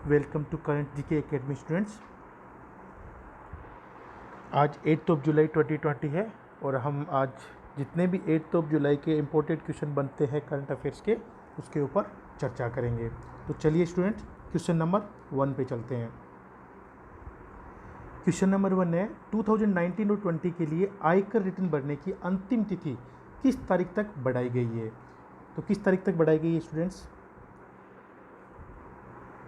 Welcome to current GK academy students. आज 8 जुलाई 2020 है और हम आज जितने भी 8 जुलाई के इम्पोर्टेंट क्वेश्चन बनते हैं करंट अफेयर्स के उसके ऊपर चर्चा करेंगे। तो चलिए स्टूडेंट्स, क्वेश्चन नंबर 1 पे चलते हैं। क्वेश्चन नंबर 1 है 2019 और 20 के लिए आयकर रिटर्न भरने की अंतिम तिथि किस तारीख तक बढ़ाई गई है। तो किस तारीख तक बढ़ाई गई है स्टूडेंट्स?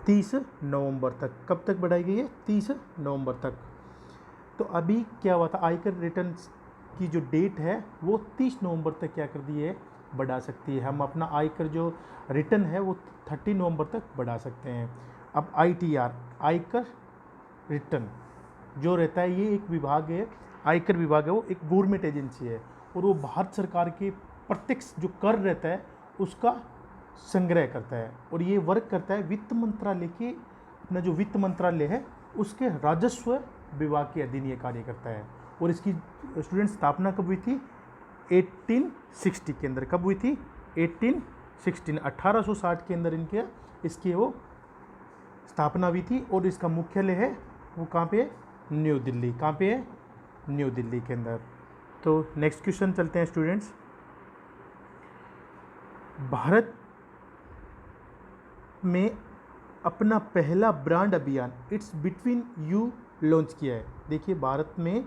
30 नवंबर तक। कब तक बढ़ाई गई है? 30 नवंबर तक। तो अभी क्या हुआ था, आयकर रिटर्न की जो डेट है वो 30 नवंबर तक क्या कर दी है, बढ़ा सकती है। हम अपना आयकर जो रिटर्न है वो 30 नवंबर तक बढ़ा सकते हैं। अब ITR आयकर रिटर्न जो रहता है, ये एक विभाग है, आयकर विभाग है, वो एक गवर्नमेंट एजेंसी है और वो भारत सरकार के प्रत्यक्ष जो कर रहता है उसका संग्रह करता है और ये वर्क करता है वित्त मंत्रालय के, अपना जो वित्त मंत्रालय है उसके राजस्व विभाग के अधीन ये कार्य करता है। और इसकी स्टूडेंट स्थापना कब हुई थी? 1860 के अंदर। कब हुई थी? 1860 के अंदर इसकी वो स्थापना हुई थी और इसका मुख्यालय है वो कहाँ पे है? न्यू दिल्ली। कहाँ पे है? न्यू दिल्ली के अंदर। तो नेक्स्ट क्वेश्चन चलते हैं स्टूडेंट्स। भारत में अपना पहला ब्रांड अभियान इट्स बिटवीन यू लॉन्च किया है। देखिए, भारत में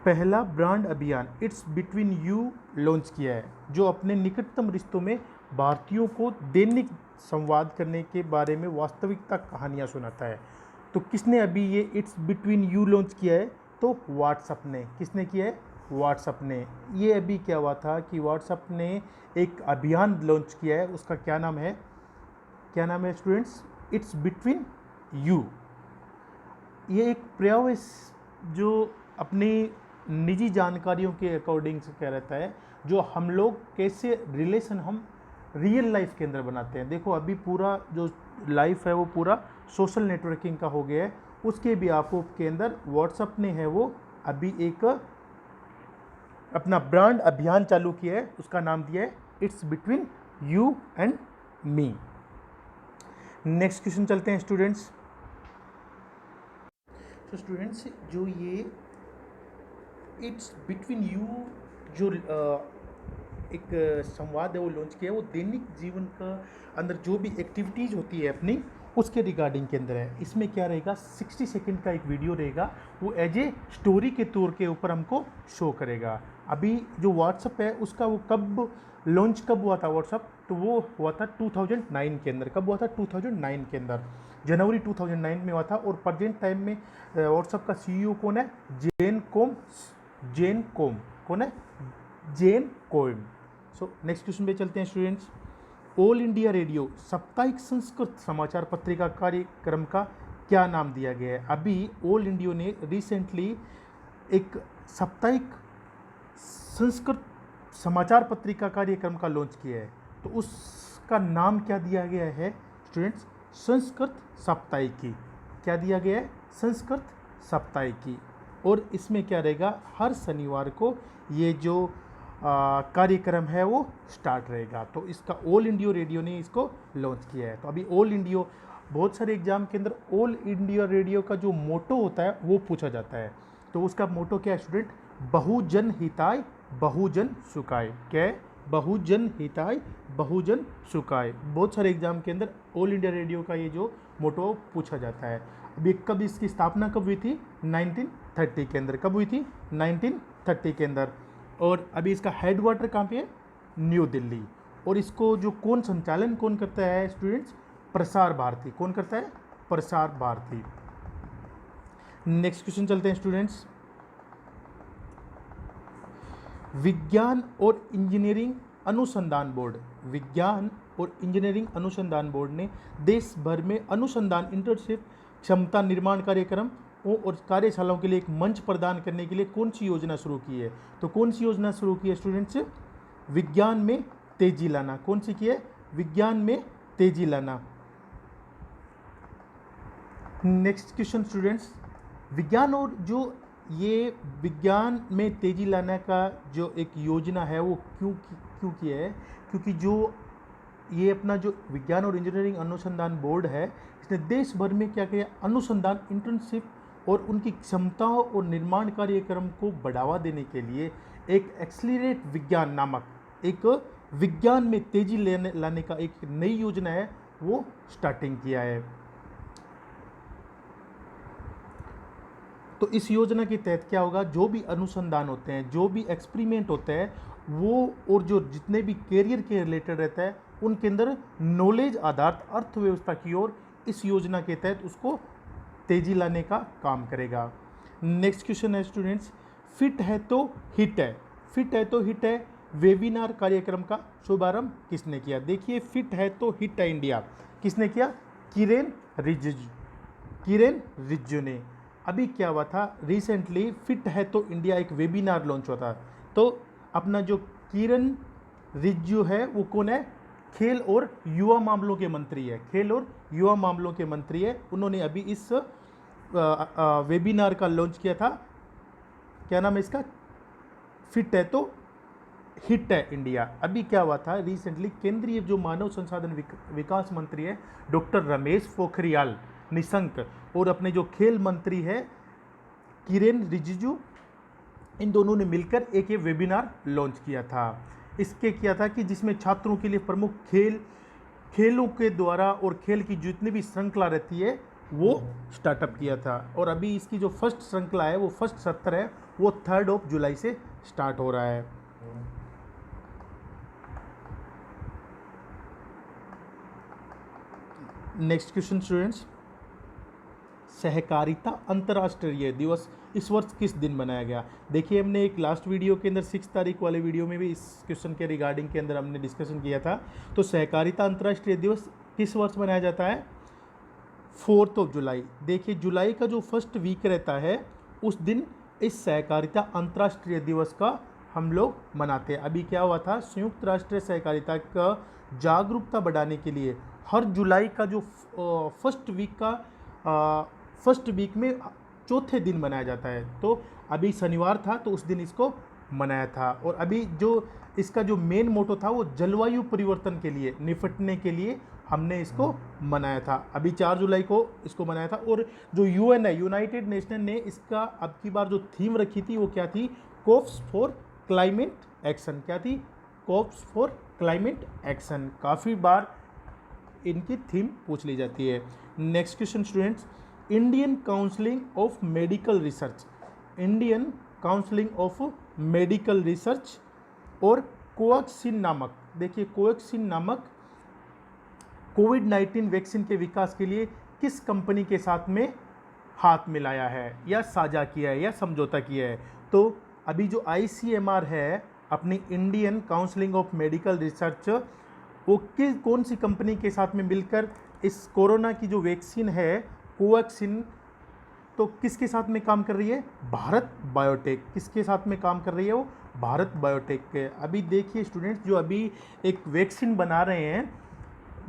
पहला ब्रांड अभियान इट्स बिटवीन यू लॉन्च किया है, जो अपने निकटतम रिश्तों में भारतीयों को दैनिक संवाद करने के बारे में वास्तविकता कहानियां सुनाता है। तो किसने अभी ये इट्स बिटवीन यू लॉन्च किया है? तो व्हाट्सएप ने। किसने किया है? व्हाट्सएप ने। ये अभी क्या हुआ था कि व्हाट्सएप ने एक अभियान लॉन्च किया है, उसका क्या नाम है? क्या नाम है स्टूडेंट्स? It's between you. ये एक प्रयास जो अपनी निजी जानकारियों के अकॉर्डिंग से क्या रहता है, जो हम लोग कैसे रिलेशन हम रियल लाइफ के अंदर बनाते हैं। देखो, अभी पूरा जो लाइफ है वो पूरा सोशल नेटवर्किंग का हो गया है, उसके भी आपको के अंदर व्हाट्सएप ने है वो अभी एक अपना ब्रांड अभियान चालू किया है, उसका नाम दिया है it's between you and me. Next question चलते हैं स्टूडेंट्स। तो स्टूडेंट्स, जो ये इट्स बिटवीन यू जो एक संवाद है वो लॉन्च किया है, वो दैनिक जीवन का अंदर जो भी एक्टिविटीज़ होती है अपनी उसके रिगार्डिंग के अंदर है। इसमें क्या रहेगा, 60 सेकंड का एक वीडियो रहेगा, वो एज ए स्टोरी के तौर के ऊपर हमको शो करेगा। अभी जो व्हाट्सअप है उसका वो कब लॉन्च कब हुआ था व्हाट्सअप? तो वो हुआ था 2009 के अंदर। कब हुआ था? 2009 के अंदर, जनवरी 2009 में हुआ था। और प्रेजेंट टाइम में व्हाट्सअप का CEO कौन है? जेन कोम। कौन है? जेन कोम। सो नेक्स्ट क्वेश्चन पे चलते हैं स्टूडेंट्स। ऑल इंडिया रेडियो साप्ताहिक संस्कृत समाचार पत्रिका कार्यक्रम का क्या नाम दिया गया है? अभी ऑल इंडिया ने रिसेंटली एक साप्ताहिक संस्कृत समाचार पत्रिका कार्यक्रम का लॉन्च किया है, तो उसका नाम क्या दिया गया है स्टूडेंट्स? संस्कृत साप्ताहिकी। क्या दिया गया है? संस्कृत साप्ताहिकी। और इसमें क्या रहेगा, हर शनिवार को ये जो कार्यक्रम है वो स्टार्ट रहेगा। तो इसका ऑल इंडिया रेडियो ने इसको लॉन्च किया है। तो अभी ऑल इंडिया, बहुत सारे एग्जाम के अंदर ऑल इंडिया रेडियो का जो मोटो होता है वो पूछा जाता है। तो उसका मोटो क्या है स्टूडेंट? बहुजन हिताय बहुजन सुखाय। क्या है? बहुजन हिताय बहुजन सुखाय। बहुत सारे एग्जाम के अंदर ऑल इंडिया रेडियो का ये जो मोटो पूछा जाता है। अभी कब इसकी स्थापना कब हुई थी? 1930 के अंदर। कब हुई थी? 1930 के अंदर। और अभी इसका हेडक्वार्टर कहाँ पे है? न्यू दिल्ली। और इसको जो संचालन कौन करता है स्टूडेंट्स? प्रसार भारती। कौन करता है? प्रसार भारती। नेक्स्ट क्वेश्चन चलते हैं स्टूडेंट्स। विज्ञान और इंजीनियरिंग अनुसंधान बोर्ड, विज्ञान और इंजीनियरिंग अनुसंधान बोर्ड ने देश भर में अनुसंधान इंटर्नशिप क्षमता निर्माण कार्यक्रम और कार्यशालाओं के लिए एक मंच प्रदान करने के लिए कौन सी योजना शुरू की है? तो कौन सी योजना शुरू की है स्टूडेंट्स? विज्ञान में तेजी लाना। कौन सी की है? विज्ञान में तेजी लाना। नेक्स्ट क्वेश्चन स्टूडेंट्स, विज्ञान और जो ये विज्ञान में तेजी लाने का जो एक योजना है वो क्यों किया है? क्योंकि जो ये अपना जो विज्ञान और इंजीनियरिंग अनुसंधान बोर्ड है, इसने देश भर में क्या किया, अनुसंधान इंटर्नशिप और उनकी क्षमताओं और निर्माण कार्यक्रम को बढ़ावा देने के लिए एक एक्सीलरेट विज्ञान नामक एक विज्ञान में तेजी लाने का एक नई योजना है, वो स्टार्टिंग किया है। तो इस योजना के तहत क्या होगा, जो भी अनुसंधान होते हैं, जो भी एक्सपेरिमेंट होते हैं, वो और जो जितने भी कैरियर के रिलेटेड रहता है, उनके अंदर नॉलेज आधारित अर्थव्यवस्था की ओर इस योजना के तहत उसको तेजी लाने का काम करेगा। नेक्स्ट क्वेश्चन है स्टूडेंट्स, फिट है तो हिट है। फिट है तो हिट है वेबिनार कार्यक्रम का शुभारंभ किसने किया? देखिए, फिट है तो हिट है इंडिया किसने किया? किरेन रिजिजू। किरेन रिजिजू ने। अभी क्या हुआ था, रिसेंटली फिट है तो इंडिया एक वेबिनार लॉन्च हुआ था। तो अपना जो किरेन रिजिजू है वो कौन है? खेल और युवा मामलों के मंत्री है। खेल और युवा मामलों के मंत्री है। उन्होंने अभी इस वेबिनार का लॉन्च किया था। क्या नाम है इसका? फिट है तो हिट है इंडिया। अभी क्या हुआ था, रिसेंटली केंद्रीय जो मानव संसाधन विकास मंत्री है डॉक्टर रमेश पोखरियाल निशंक और अपने जो खेल मंत्री है किरेन रिजिजू, इन दोनों ने मिलकर एक ये वेबिनार लॉन्च किया था। इसके किया था कि जिसमें छात्रों के लिए प्रमुख खेलों के द्वारा और खेल की जितनी भी श्रृंखला रहती है वो स्टार्टअप किया था। और अभी इसकी जो फर्स्ट श्रृंखला है, वो फर्स्ट सत्र है, वो 3 जुलाई से स्टार्ट हो रहा है। नेक्स्ट क्वेश्चन स्टूडेंट्स, सहकारिता अंतर्राष्ट्रीय दिवस इस वर्ष किस दिन मनाया गया? देखिए, हमने एक लास्ट वीडियो के अंदर 6 तारीख वाले वीडियो में भी इस क्वेश्चन के रिगार्डिंग के अंदर हमने डिस्कशन किया था। तो सहकारिता अंतर्राष्ट्रीय दिवस किस वर्ष मनाया जाता है? 4 जुलाई। देखिए, जुलाई का जो फर्स्ट वीक रहता है उस दिन इस सहकारिता अंतर्राष्ट्रीय दिवस का हम लोग मनाते हैं। अभी क्या हुआ था, संयुक्त राष्ट्र सहकारिता का जागरूकता बढ़ाने के लिए हर जुलाई का जो फर्स्ट वीक में चौथे दिन मनाया जाता है। तो अभी शनिवार था तो उस दिन इसको मनाया था। और अभी जो इसका जो मेन मोटो था वो जलवायु परिवर्तन के लिए निपटने के लिए हमने इसको मनाया था। अभी 4 जुलाई को इसको मनाया था। और जो यूएन है, यूनाइटेड नेशन ने इसका अब की बार जो थीम रखी थी वो क्या थी? Cops for climate action. क्या थी? Cops for climate action. काफ़ी बार इनकी थीम पूछ ली जाती है। Next question students, Indian counselling of medical research, Indian counselling of medical research और कोवैक्सीन नामक, देखिए कोवैक्सीन नामक कोविड-19 वैक्सीन के विकास के लिए किस कंपनी के साथ में हाथ मिलाया है या साझा किया है या समझौता किया है? तो अभी जो ICMR है, अपनी Indian counselling of medical research, वो कौन सी कंपनी के साथ में मिलकर इस कोरोना की जो वैक्सीन है कोवैक्सीन, तो किसके साथ में काम कर रही है? भारत बायोटेक। किसके साथ में काम कर रही है वो? भारत बायोटेक के। अभी देखिए स्टूडेंट्स, जो अभी एक वैक्सीन बना रहे हैं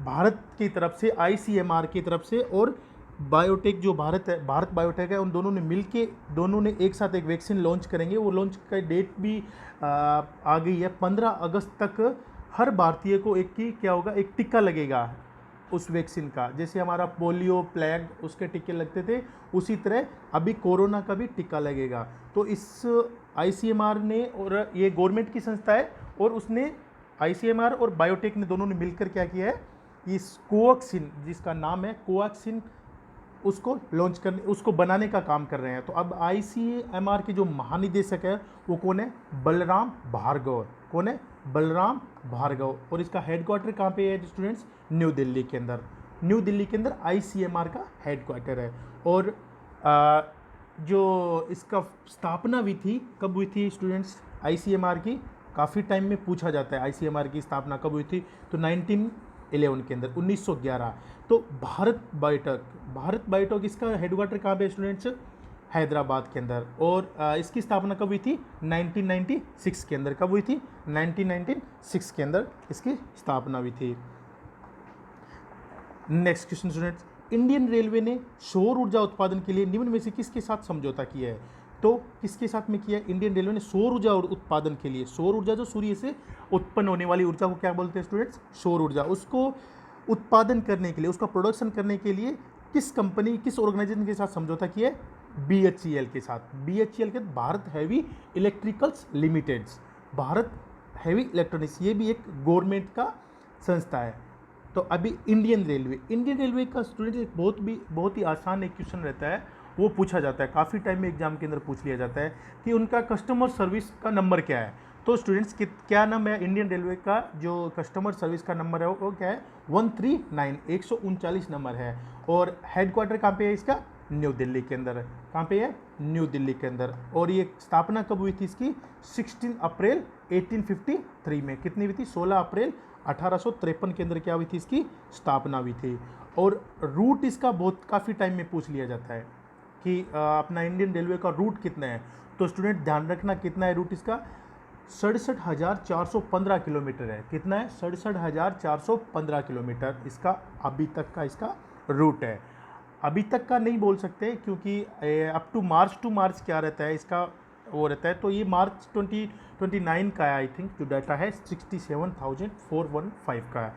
भारत की तरफ से, ICMR की तरफ से, और बायोटेक जो भारत बायोटेक है, उन दोनों ने मिलके दोनों ने एक साथ एक वैक्सीन लॉन्च करेंगे। वो लॉन्च का डेट भी आ गई है। 15 अगस्त तक हर भारतीय को एक की क्या होगा, एक टीका लगेगा उस वैक्सीन का। जैसे हमारा पोलियो, प्लेग उसके टीके लगते थे, उसी तरह अभी कोरोना का भी टीका लगेगा। तो इस ICMR ने, और ये गवर्नमेंट की संस्था है, और उसने ICMR और बायोटेक ने दोनों ने मिलकर क्या किया है, इस कोवैक्सीन, जिसका नाम है कोवैक्सीन, उसको लॉन्च करने, उसको बनाने का काम कर रहे हैं। तो अब ICMR के जो महानिदेशक है वो कौन है? बलराम भार्गव। कौन है? बलराम भार्गव। और इसका हेडक्वार्टर कहाँ पे है स्टूडेंट्स? न्यू दिल्ली के अंदर। न्यू दिल्ली के अंदर ICMR का हेडक्वार्टर है। और जो इसका स्थापना हुई थी, कब हुई थी स्टूडेंट्स ICMR की? काफ़ी टाइम में पूछा जाता है ICMR की स्थापना कब हुई थी। तो 1911 के अंदर, 1911। तो भारत बायोटेक इसका हेडक्वार्टर कहाँ पे स्टूडेंट्स? हैदराबाद के अंदर। और इसकी स्थापना कब हुई थी? 1996 के अंदर। कब हुई थी? 1996 के अंदर इसकी स्थापना हुई थी। Next question students, Indian railway ने सौर ऊर्जा उत्पादन के लिए निम्न में से किसके साथ समझौता किया है? तो किसके साथ में किया? इंडियन रेलवे ने सौर ऊर्जा उत्पादन के लिए, सौर ऊर्जा जो सूर्य से उत्पन्न होने वाली ऊर्जा को क्या बोलते हैं स्टूडेंट्स? सौर ऊर्जा। उसको उत्पादन करने के लिए, उसका प्रोडक्शन करने के लिए किस कंपनी, किस ऑर्गेनाइजेशन के साथ समझौता किया? BHEL के साथ। BHEL के Bharat heavy electricals limiteds, Bharat heavy electronics, ये भी एक गवर्नमेंट का संस्था है। तो अभी इंडियन रेलवे का स्टूडेंट एक बहुत ही आसान एक क्वेश्चन रहता है, वो पूछा जाता है, काफ़ी टाइम में एग्जाम के अंदर पूछ लिया जाता है कि उनका कस्टमर सर्विस का नंबर क्या है। तो स्टूडेंट्स क्या नाम है इंडियन रेलवे का? जो कस्टमर सर्विस का नंबर है वो क्या है? 139, 139 नंबर है। और हेडक्वार्टर कहाँ पे है इसका? न्यू दिल्ली के अंदर। कहाँ पे है? न्यू दिल्ली के अंदर। और ये स्थापना कब हुई थी इसकी? 16 अप्रैल 1853 में। कितनी हुई थी? 16 अप्रैल 1853 के अंदर क्या हुई थी? इसकी स्थापना हुई थी। और रूट इसका काफ़ी टाइम में पूछ लिया जाता है कि अपना इंडियन रेलवे का रूट कितना है। तो स्टूडेंट ध्यान रखना कितना है रूट इसका? 67,415 किलोमीटर है। कितना है? 67,415 किलोमीटर इसका अभी तक का इसका रूट है। अभी तक का नहीं बोल सकते क्योंकि अप टू मार्च क्या रहता है इसका, वो रहता है। तो ये मार्च 2029 का है आई थिंक, जो डाटा है 67,415 का है।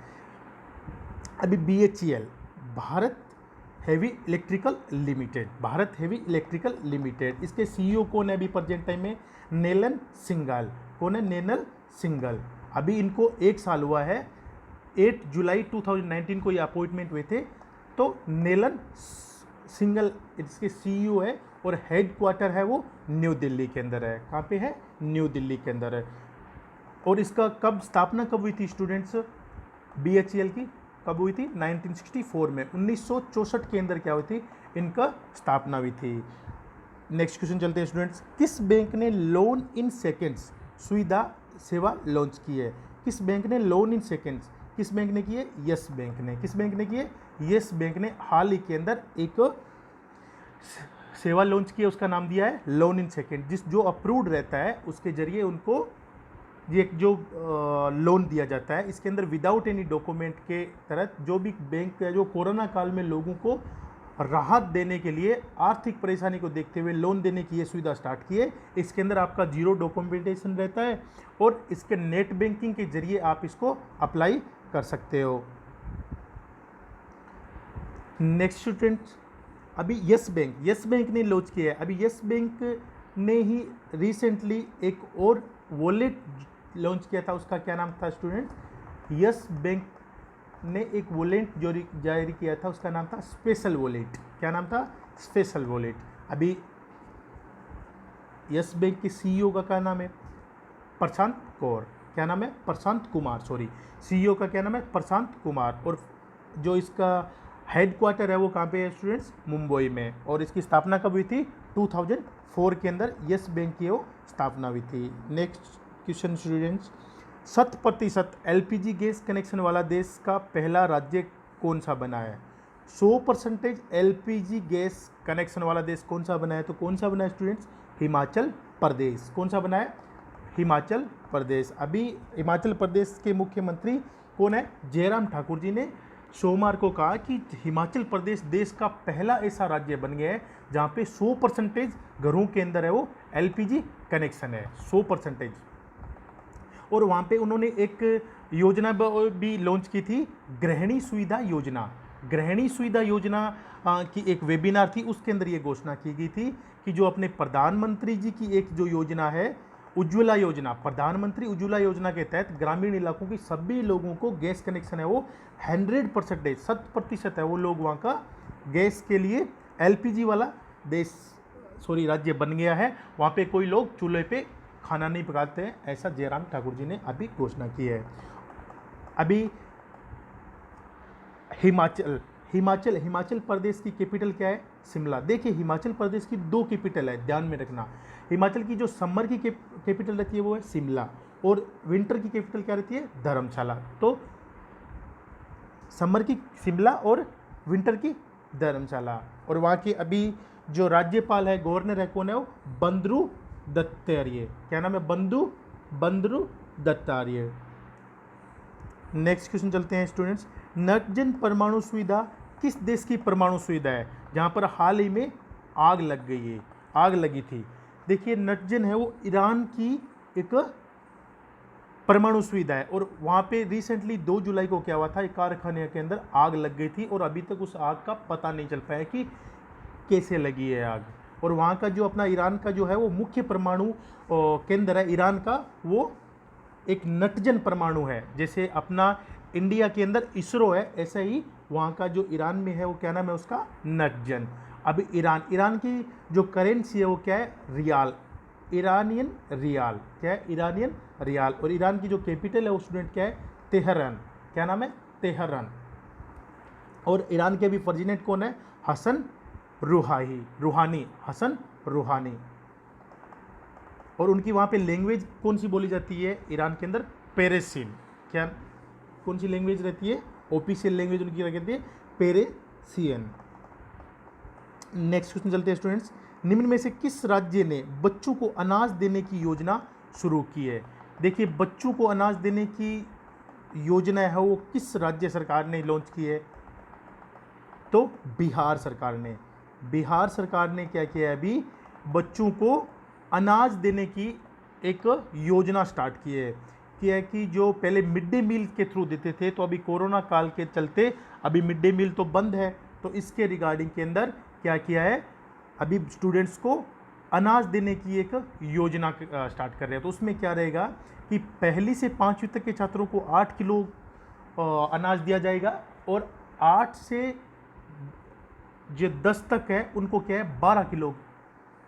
अभी BHEL, Bharat heavy electrical limited, Bharat heavy electrical limited, इसके CEO कौन है अभी प्रेजेंट टाइम में? नेलन सिंघल। कौन है? नेलन सिंघल। अभी इनको 1 साल हुआ है, 8 जुलाई 2019 को ये अपॉइंटमेंट हुए थे। तो नेलन सिंघल इसके CEO है और हेड क्वार्टर है वो न्यू दिल्ली के अंदर है। कहाँ पे है? न्यू दिल्ली के अंदर है। और इसका स्थापना कब हुई थी स्टूडेंट्स? BHEL की कब हुई थी? 1964 में। 1964 के अंदर क्या हुई थी? इनका स्थापना हुई थी। नेक्स्ट क्वेश्चन चलते हैं स्टूडेंट्स। किस बैंक ने लोन इन सेकेंड्स सुविधा सेवा लॉन्च की है? किस बैंक ने लोन इन सेकेंड्स, किस बैंक ने की है? यस बैंक ने। किस बैंक ने की है? यस बैंक ने हाल ही के अंदर एक सेवा लॉन्च की है, उसका नाम दिया है लोन इन सेकेंड। जो अप्रूव्ड रहता है उसके जरिए उनको ये जो लोन दिया जाता है, इसके अंदर विदाउट एनी डॉक्यूमेंट के तहत जो भी बैंक है जो कोरोना काल में लोगों को राहत देने के लिए आर्थिक परेशानी को देखते हुए लोन देने की ये सुविधा स्टार्ट की है। इसके अंदर आपका 0 डॉक्यूमेंटेशन रहता है और इसके नेट बैंकिंग के जरिए आप इसको अप्लाई कर सकते हो। नेक्स्ट स्टूडेंट्स, अभी यस बैंक ने लॉन्च किया है। अभी यस बैंक ने ही रिसेंटली एक और वॉलेट लॉन्च किया था, उसका क्या नाम था स्टूडेंट? यस बैंक ने एक वॉलेट जो जारी किया था उसका नाम था स्पेशल वॉलेट। क्या नाम था? Special wallet. अभी यस बैंक के CEO का क्या नाम है? प्रशांत कौर। क्या नाम है? प्रशांत कुमार, सॉरी। CEO का क्या नाम है? प्रशांत कुमार। और जो इसका हेड क्वार्टर है वो कहाँ पे है स्टूडेंट्स? मुंबई में। और इसकी स्थापना कब हुई थी? 2004 के अंदर यस बैंक की वो स्थापना हुई थी। Next question students, 100% LPG gas connection वाला देश का पहला राज्य कौन सा बना है? 100% LPG गैस कनेक्शन वाला देश कौन सा बना है? तो कौन सा बना है स्टूडेंट्स? हिमाचल प्रदेश। कौन सा बना है? हिमाचल प्रदेश। अभी हिमाचल प्रदेश के मुख्यमंत्री कौन है? जयराम ठाकुर जी ने सोमवार को कहा कि हिमाचल प्रदेश देश का पहला ऐसा राज्य बन गया है जहाँ पे 100% घरों के अंदर है वो LPG कनेक्शन है, 100%। और वहाँ पे उन्होंने एक योजना भी लॉन्च की थी, गृहिणी सुविधा योजना। गृहिणी सुविधा योजना की एक वेबिनार थी, उसके अंदर ये घोषणा की गई थी कि जो अपने प्रधानमंत्री जी की एक जो योजना है उज्ज्वला योजना, प्रधानमंत्री उज्ज्वला योजना के तहत ग्रामीण इलाकों की सभी लोगों को गैस कनेक्शन है वो 100%, 100% है वो लोग वहाँ का गैस के लिए LPG वाला राज्य बन गया है। वहाँ पे कोई लोग चूल्हे पे खाना नहीं पकाते हैं, ऐसा जयराम ठाकुर जी ने अभी घोषणा की है। अभी हिमाचल प्रदेश की कैपिटल क्या है? शिमला। देखिए हिमाचल प्रदेश की 2 कैपिटल है, ध्यान में रखना। हिमाचल की जो समर की कैपिटल रहती है वो है शिमला और विंटर की कैपिटल क्या रहती है? धर्मशाला। तो समर की शिमला और विंटर की धर्मशाला। और वहाँ की अभी जो राज्यपाल है, गवर्नर है, कौन है वो? बंदरू दत्तात्रेय। क्या नाम है? बंदरू दत्तात्रेय। नेक्स्ट क्वेश्चन चलते हैं स्टूडेंट्स। नटजन परमाणु सुविधा किस देश की परमाणु सुविधा है जहाँ पर हाल ही में आग लगी थी? देखिए नटजन है वो ईरान की एक परमाणु सुविधा है, और वहाँ पे रिसेंटली 2 जुलाई को क्या हुआ था, एक कारखाने के अंदर आग लग गई थी और अभी तक उस आग का पता नहीं चल पाया कि कैसे लगी है आग। और वहाँ का जो अपना ईरान का जो है वो मुख्य परमाणु केंद्र है ईरान का, वो एक नटजन परमाणु है। जैसे अपना इंडिया के अंदर इसरो है, ऐसे ही वहाँ का जो ईरान में है वो क्या नाम है उसका, नटजन। अब ईरान की जो करेंसी है वो क्या है, रियाल, ईरानियन रियाल, क्या है, ईरानियन रियाल। और ईरान की जो कैपिटल है वो स्टूडेंट क्या है, तेहरान, क्या नाम है, तेहरान। और ईरान के अभी प्रेसिडेंट कौन है, हसन रूहानी, हसन रूहानी। और उनकी वहाँ पे लैंग्वेज कौन सी बोली जाती है ईरान के अंदर, पेरेसियन। क्या कौन सी लैंग्वेज रहती है, ऑफिशियल लैंग्वेज उनकी रहती है पेरेसियन। नेक्स्ट क्वेश्चन चलते हैं स्टूडेंट्स, निम्न में से किस राज्य ने बच्चों को अनाज देने की योजना शुरू की है। देखिए बच्चों को अनाज देने की योजना है वो किस राज्य सरकार ने लॉन्च की है, तो बिहार सरकार ने। बिहार सरकार ने क्या किया है, अभी बच्चों को अनाज देने की एक योजना स्टार्ट की है। क्या है कि जो पहले मिड डे मील के थ्रू देते थे, तो अभी कोरोना काल के चलते अभी मिड डे मील तो बंद है, तो इसके रिगार्डिंग के अंदर क्या किया है, अभी स्टूडेंट्स को अनाज देने की एक योजना स्टार्ट कर रहे हैं। तो उसमें क्या रहेगा कि पहली से 5वीं तक के छात्रों को 8 किलो अनाज दिया जाएगा, और 8 से जो 10 तक है उनको क्या है 12 किलो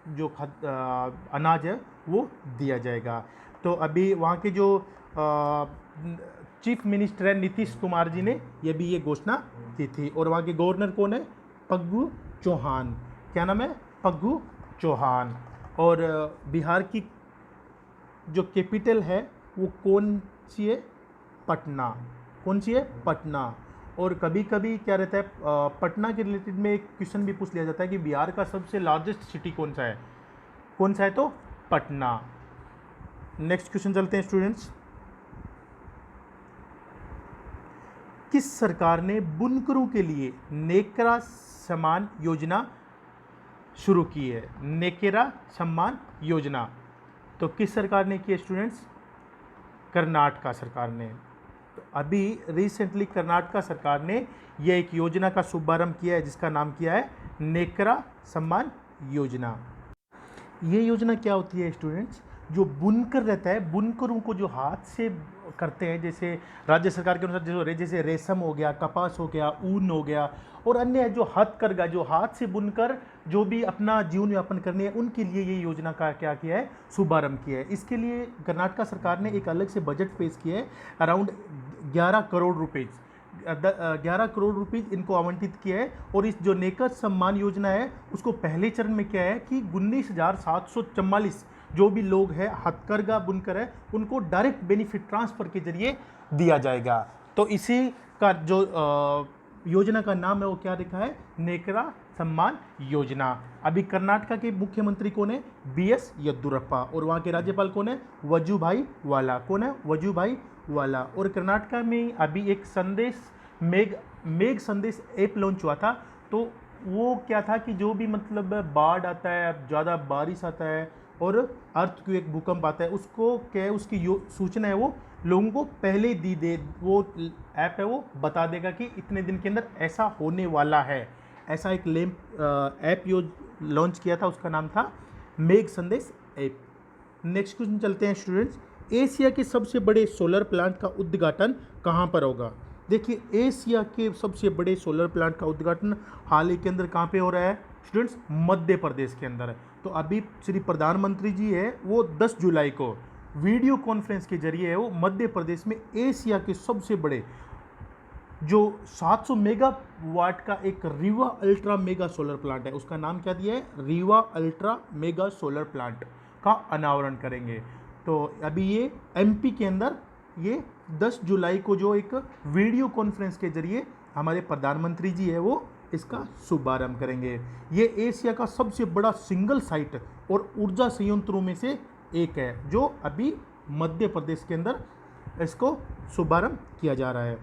जो अनाज है वो दिया जाएगा। तो अभी वहाँ के जो चीफ मिनिस्टर है नीतीश कुमार जी ने ये घोषणा की थी। और वहाँ के गवर्नर कौन है, पग्गू चौहान, क्या नाम है, पग्गू चौहान। और बिहार की जो कैपिटल है वो कौन सी है, पटना, कौन सी है, पटना। और कभी कभी क्या रहता है, पटना के रिलेटेड में एक क्वेश्चन भी पूछ लिया जाता है कि बिहार का सबसे लार्जेस्ट सिटी कौन सा है, तो पटना। नेक्स्ट क्वेश्चन चलते हैं स्टूडेंट्स, किस सरकार ने बुनकरों के लिए नेकरा सम्मान योजना शुरू की है, नेकेरा सम्मान योजना। तो किस सरकार ने की है स्टूडेंट्स, कर्नाटका सरकार ने। तो अभी रिसेंटली कर्नाटका सरकार ने यह एक योजना का शुभारंभ किया है जिसका नाम किया है नेकरा सम्मान योजना। ये योजना क्या होती है स्टूडेंट्स, जो बुनकर रहता है, बुनकरों को जो हाथ से करते हैं, जैसे राज्य सरकार के अनुसार जैसे रेशम हो गया, कपास हो गया, ऊन हो गया, और अन्य जो हथकरघा, जो हाथ से बुनकर जो भी अपना जीवन यापन करनी है, उनके लिए ये योजना का क्या किया है, शुभारंभ किया है। इसके लिए कर्नाटका सरकार ने एक अलग से बजट पेश किया है, around 11 crore rupees, 11 crore rupees इनको आवंटित किया है। और इस जो नेकर सम्मान योजना है उसको पहले चरण में क्या है कि 19,744 जो भी लोग हैं हथकरघा बुनकर है उनको डायरेक्ट बेनिफिट ट्रांसफ़र के जरिए दिया जाएगा। तो इसी का जो योजना का नाम है वो क्या लिखा है, नेकरा सम्मान योजना। अभी कर्नाटका के मुख्यमंत्री कौन है, BS येद्दुरप्पा। और वहाँ के राज्यपाल कौन है, वजुभाई वाला। कौन है, वजुभाई वाला। और कर्नाटका में अभी एक संदेश मेघ संदेश ऐप लॉन्च हुआ था। तो वो क्या था कि जो भी मतलब बाढ़ आता है, ज़्यादा बारिश आता है और अर्थक्वेक भूकंप आता है, उसको क्या है, उसकी सूचना है वो लोगों को पहले दी दे। वो ऐप है वो बता देगा कि इतने दिन के अंदर ऐसा होने वाला है। ऐसा एक ऐप जो लॉन्च किया था उसका नाम था मेघ संदेश ऐप। नेक्स्ट क्वेश्चन चलते हैं स्टूडेंट्स, एशिया के सबसे बड़े सोलर प्लांट का उद्घाटन कहाँ पर होगा। देखिए एशिया के सबसे बड़े सोलर प्लांट का उद्घाटन हाल ही के अंदर कहाँ पे हो रहा है स्टूडेंट्स, मध्य प्रदेश के अंदर है। तो अभी श्री प्रधानमंत्री जी है वो 10 जुलाई को वीडियो कॉन्फ्रेंस के जरिए है वो मध्य प्रदेश में एशिया के सबसे बड़े जो 700 मेगावाट का एक Rewa ultra mega solar plant है, उसका नाम क्या दिया है, Rewa ultra mega solar plant का अनावरण करेंगे। तो अभी ये MP के अंदर ये 10 जुलाई को जो एक वीडियो कॉन्फ्रेंस के जरिए हमारे प्रधानमंत्री जी है वो इसका शुभारंभ करेंगे। ये एशिया का सबसे बड़ा सिंगल साइट और ऊर्जा संयंत्रों में से एक है जो अभी मध्य प्रदेश के अंदर इसको शुभारंभ किया जा रहा है।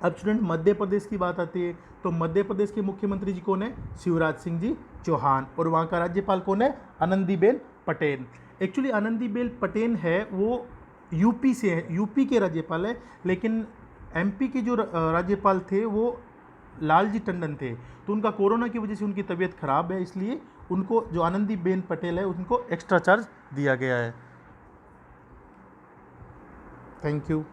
अब स्टूडेंट मध्य प्रदेश की बात आती है तो मध्य प्रदेश के मुख्यमंत्री जी कौन है, शिवराज सिंह जी चौहान। और वहाँ का राज्यपाल कौन है, आनंदीबेन पटेल। एक्चुअली आनंदीबेन पटेल है वो यूपी से है, यूपी के राज्यपाल है, लेकिन एमपी के जो राज्यपाल थे वो लालजी टंडन थे। तो उनका कोरोना की वजह से उनकी तबीयत खराब है, इसलिए उनको जो आनंदीबेन पटेल है उनको एक्स्ट्रा चार्ज दिया गया है। Thank you.